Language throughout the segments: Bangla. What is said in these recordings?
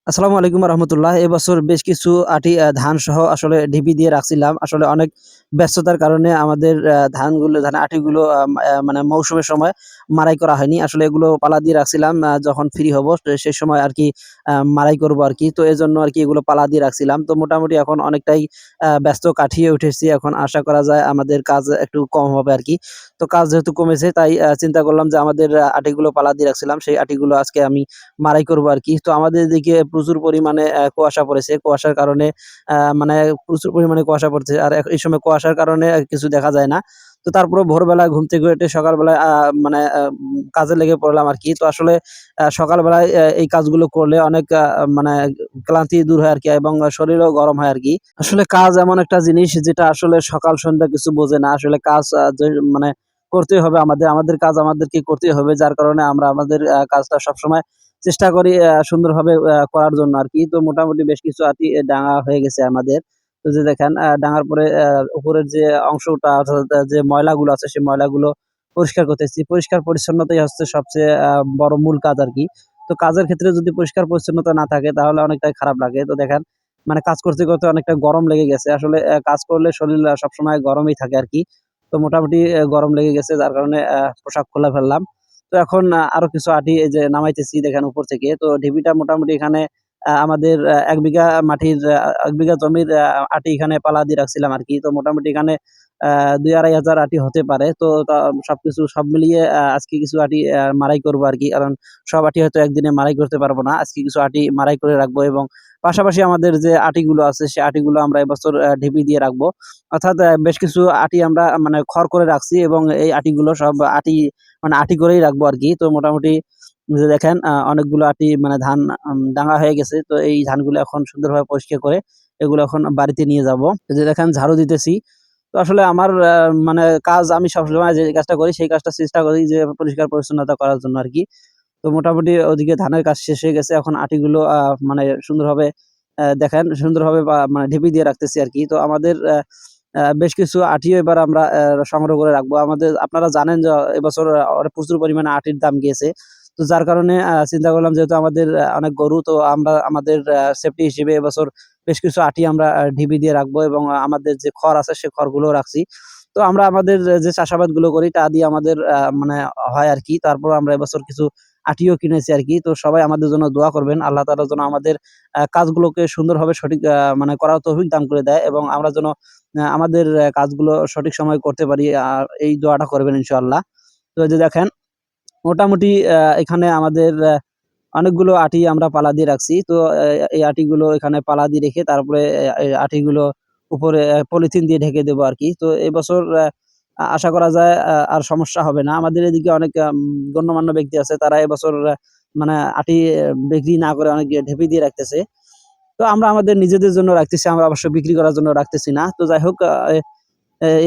আসসালামু আলাইকুম রহমতুল্লাহ। এবছর বেশ কিছু আটি ধান সহ আসলে ঢিপি দিয়ে রাখছিলাম। আসলে অনেক ব্যস্ততার কারণে আমাদের ধান আটিগুলো মানে মৌসুমের সময় মাড়াই করা হয়নি। আসলে এগুলো পালা দিয়ে রাখছিলাম যখন ফ্রি হব সেই সময় আরকি মাড়াই করব আরকি। তো এজন্য আরকি এগুলো পালা দিয়ে রাখছিলাম। তো মোটামুটি এখন অনেকটাই ব্যস্ত কাটিয়ে উঠেছি। এখন আশা করা যায় আমাদের কাজ একটু কম হবে আরকি। তো কাজ যেহেতু কমেছে তাই চিন্তা করলাম যে আমাদের আটিগুলো পালা দিয়ে রাখছিলাম সেই আটিগুলো আজকে আমি মাড়াই করবো আরকি। তো আমাদের এদিকে প্রচুর পরিমাণে কুয়াশা পড়েছে। কুয়াশার কারণে মানে প্রচুর পরিমাণে কুয়াশা পড়ছে। আর এই সময় কুয়াশার কারণে কিছু দেখা যায় না। তো তারপরেও ভোরবেলা ঘুম থেকে উঠে সকালবেলায় মানে কাজে লেগে পড়লাম আরকি। তো আসলে সকালবেলায় এই কাজগুলো করলে অনেক মানে ক্লান্তি দূর হয় আরকি এবং শরীরও গরম হয় আরকি। আসলে কাজ এমন একটা জিনিস যেটা আসলে সকাল সন্ধ্যা কিছু বোঝে না। আসলে কাজ যে মানে করতেই হবে আমাদের কাজ আমাদেরকে করতেই হবে। যার কারণে আমরা আমাদের কাজটা সবসময় চেষ্টা করি সুন্দরভাবে করার জন্য আরকি। তো মোটামুটি বেশ কিছু আরকি ডাঙা হয়ে গেছে আমাদের। তো যে দেখেন ডাঙার পরে উপরের যে অংশটা অর্থাৎ যে ময়লাগুলো আছে সেই ময়লাগুলো পরিষ্কার করতেছি। পরিষ্কার পরিচ্ছন্নতাই হচ্ছে সবচেয়ে বড় মূল কাজ আরকি। তো কাজের ক্ষেত্রে যদি পরিষ্কার পরিচ্ছন্নতা না থাকে তাহলে অনেকটাই খারাপ লাগে। তো দেখেন মানে কাজ করতে অনেকটা গরম লেগে গেছে। আসলে কাজ করলে শরীর সবসময় গরমই থাকে আরকি। তো মোটামুটি গরম লেগে গেছে যার কারণে পোশাক খুলে ফেললাম। তো এখন আরো কিছু আটি এই যে নামাইতেছি দেখেন উপর থেকে। তো ঢিপিটা মোটামুটি এখানে আমাদের ১ বিঘা মাটির ১ বিঘা জমির আটি এখানে পালা দিয়ে রাখছিলাম আরকি। তো মোটামুটি এখানে ২-২.৫ হাজার আটি হতে পারে। তো সবকিছু সব মিলিয়ে আজকে কিছু আটি মাড়াই করবো আরকি। কারণ সব আটি হয়তো একদিনে মাড়াই করতে পারবো না। আজকে কিছু আটি মাড়াই করে রাখবো এবং পাশাপাশি আমাদের যে আটিগুলো আছে সে আটিগুলো আমরা এবছর ঢিপি দিয়ে রাখবো। অর্থাৎ বেশ কিছু আটি আমরা মানে খড় করে রাখছি এবং এই আটিগুলো সব আটি মানে আটি করেই রাখবো আরকি। তো মোটামুটি যে দেখেন অনেকগুলো আটি মানে ধান ডাঙা হয়ে গেছে। তো এই ধানগুলো এখন সুন্দরভাবে পরিষ্কার করে এগুলো এখন বাড়িতে নিয়ে যাবো। এই যে দেখেন ঝাড়ু দিতেছি। তো আসলে আমার মানে কাজ আমি সবসময় যে কাজটা করি সেই কাজটা চেষ্টা করি যে পরিষ্কার পরিচ্ছন্নতা করার জন্য আরকি। তো মোটামুটি ওদিকে ধানের কাজ শেষ হয়ে গেছে। এখন আটিগুলো মানে সুন্দরভাবে দেখেন সুন্দরভাবে মানে ঢেপি দিয়ে রাখতেছি আরকি। তো আমাদের বেশ কিছু আটিও এবার আমরা সংগ্রহ করে রাখবো। আপনারা জানেন যে এবছর প্রচুর পরিমাণে আটির দাম গিয়েছে। তো যার কারণে চিন্তা করলাম যেহেতু আমাদের অনেক গরু তো আমরা আমাদের সেফটি হিসেবে এবছর বেশ কিছু আটি আমরা ঢিপি দিয়ে রাখবো এবং আমাদের যে খড় আছে সে খড়গুলোও রাখছি। তো আমরা আমাদের যে চাষাবাদগুলো করি তা দিয়ে আমাদের মানে হয় আরকি। তারপর আমরা এবছর কিছু আটিও কিনেছি আরকি। তো সবাই আমাদের জন্য দোয়া করবেন। আল্লাহ তাআলা যেন আমাদের কাজগুলোকে সুন্দরভাবে সঠিক মানে করার তৌফিক দান করে দেয় এবং আমরা যেন আমাদের কাজগুলো সঠিক সময়ে করতে পারি। এই দোয়াটা করবেন ইনশাআল্লাহ। তো এই যে দেখেন মোটামুটি এখানে আমাদের অনেকগুলো আটি আমরা পালা দিয়ে রাখছি। তো এই আটিগুলো এখানে পালা দিয়ে রেখে তারপরে এই আটিগুলো উপরে পলিথিন দিয়ে ঢেকে দেবো আরকি। তো এবছর আশা করা যায় আর সমস্যা হবে না। আমাদের এদিকে অনেক গণ্যমান্য ব্যক্তি আছে তারা এবছর মানে আটি বিক্রি না করে অনেক ঢেপি দিয়ে রাখতেছে। তো আমরা আমাদের নিজেদের জন্য রাখতেছি। আমরা অবশ্য বিক্রি করার জন্য রাখতেছি না। তো যাই হোক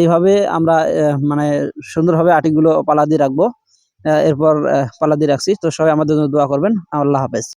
এইভাবে আমরা মানে সুন্দরভাবে আটিগুলো পালা দিয়ে রাখবো। এরপর পালা দিয়ে রাখছি। তো সবাই আমাদের জন্য দোয়া করবেন। আল্লাহ হাফেজ।